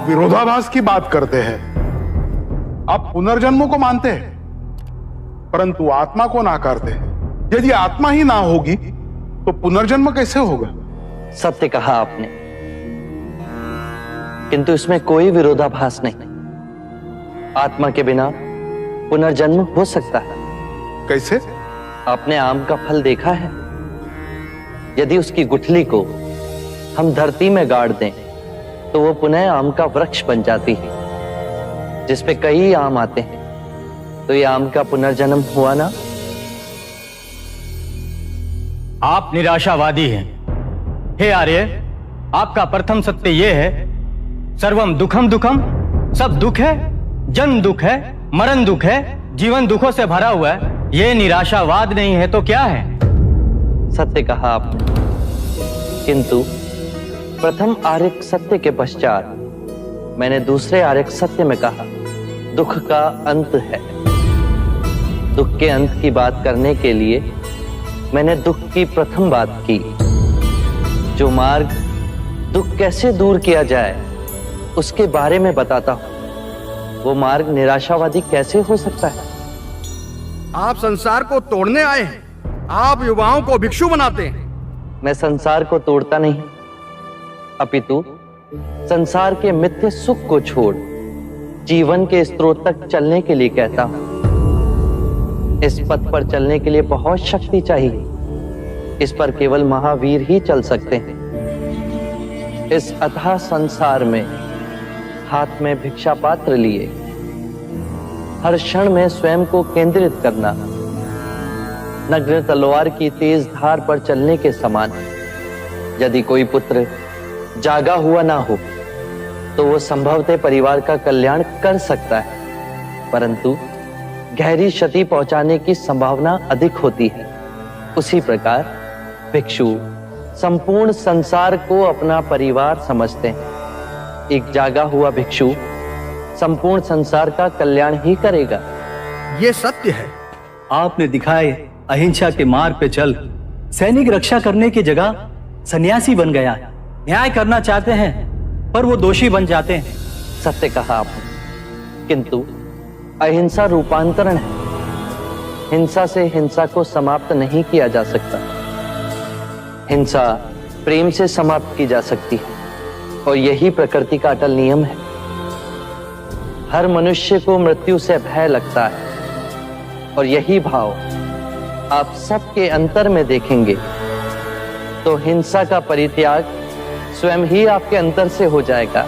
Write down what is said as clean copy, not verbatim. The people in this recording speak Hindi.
विरोधाभास की बात करते हैं। आप पुनर्जन्म को मानते हैं परंतु आत्मा को नाकारते हैं। यदि आत्मा ही ना होगी तो पुनर्जन्म कैसे होगा? सत्य कहा आपने, किंतु इसमें कोई विरोधाभास नहीं। आत्मा के बिना पुनर्जन्म हो सकता है। कैसे? आपने आम का फल देखा है? यदि उसकी गुठली को हम धरती में गाड़ दें तो वो पुनः आम का वृक्ष बन जाती है, जिसपे कई आम आते हैं। तो ये आम का पुनर्जन्म हुआ ना? आप निराशावादी हैं। हे आर्य, आपका प्रथम सत्य यह है, सर्वम दुखम दुखम, सब दुख है, जन्म दुख है, मरण दुख है, जीवन दुखों से भरा हुआ है। यह निराशावाद नहीं है तो क्या है? सत्य कहा आपने, किंतु प्रथम आर्यक सत्य के पश्चात मैंने दूसरे आर्यक सत्य में कहा दुख का अंत है। दुख के अंत की बात करने के लिए मैंने दुख की प्रथम बात की। जो मार्ग दुख कैसे दूर किया जाए उसके बारे में बताता हूं। वो मार्ग निराशावादी कैसे हो सकता है? आप संसार को तोड़ने आए हैं, आप युवाओं को भिक्षु बनाते हैं। मैं संसार को तोड़ता नहीं, अपितु संसार के मिथ्य सुख को छोड़ जीवन के स्रोत तक चलने के लिए कहता हूं। इस पथ पर चलने के लिए बहुत शक्ति चाहिए। इस पर केवल महावीर ही चल सकते हैं। इस अथाह संसार में हाथ में भिक्षा पात्र लिए हर क्षण में स्वयं को केंद्रित करना नग्न तलवार की तेज धार पर चलने के समान। यदि कोई पुत्र जागा हुआ ना हो तो वो संभवतः परिवार का कल्याण कर सकता है, परंतु गहरी क्षति पहुंचाने की संभावना अधिक होती है। उसी प्रकार भिक्षु संपूर्ण संसार को अपना परिवार समझते हैं। एक जागा हुआ भिक्षु संपूर्ण संसार का कल्याण ही करेगा। ये सत्य है। आपने दिखाए अहिंसा के मार्ग पे चल सैनिक रक्षा करने की जगह सन्यासी बन गया। न्याय करना चाहते हैं पर वो दोषी बन जाते हैं। सत्य कहा आपने, किंतु अहिंसा रूपांतरण है। हिंसा से हिंसा को समाप्त नहीं किया जा सकता। हिंसा प्रेम से समाप्त की जा सकती है और यही प्रकृति का अटल नियम है। हर मनुष्य को मृत्यु से भय लगता है और यही भाव आप सबके अंतर में देखेंगे तो हिंसा का परित्याग स्वयं ही आपके अंतर से हो जाएगा।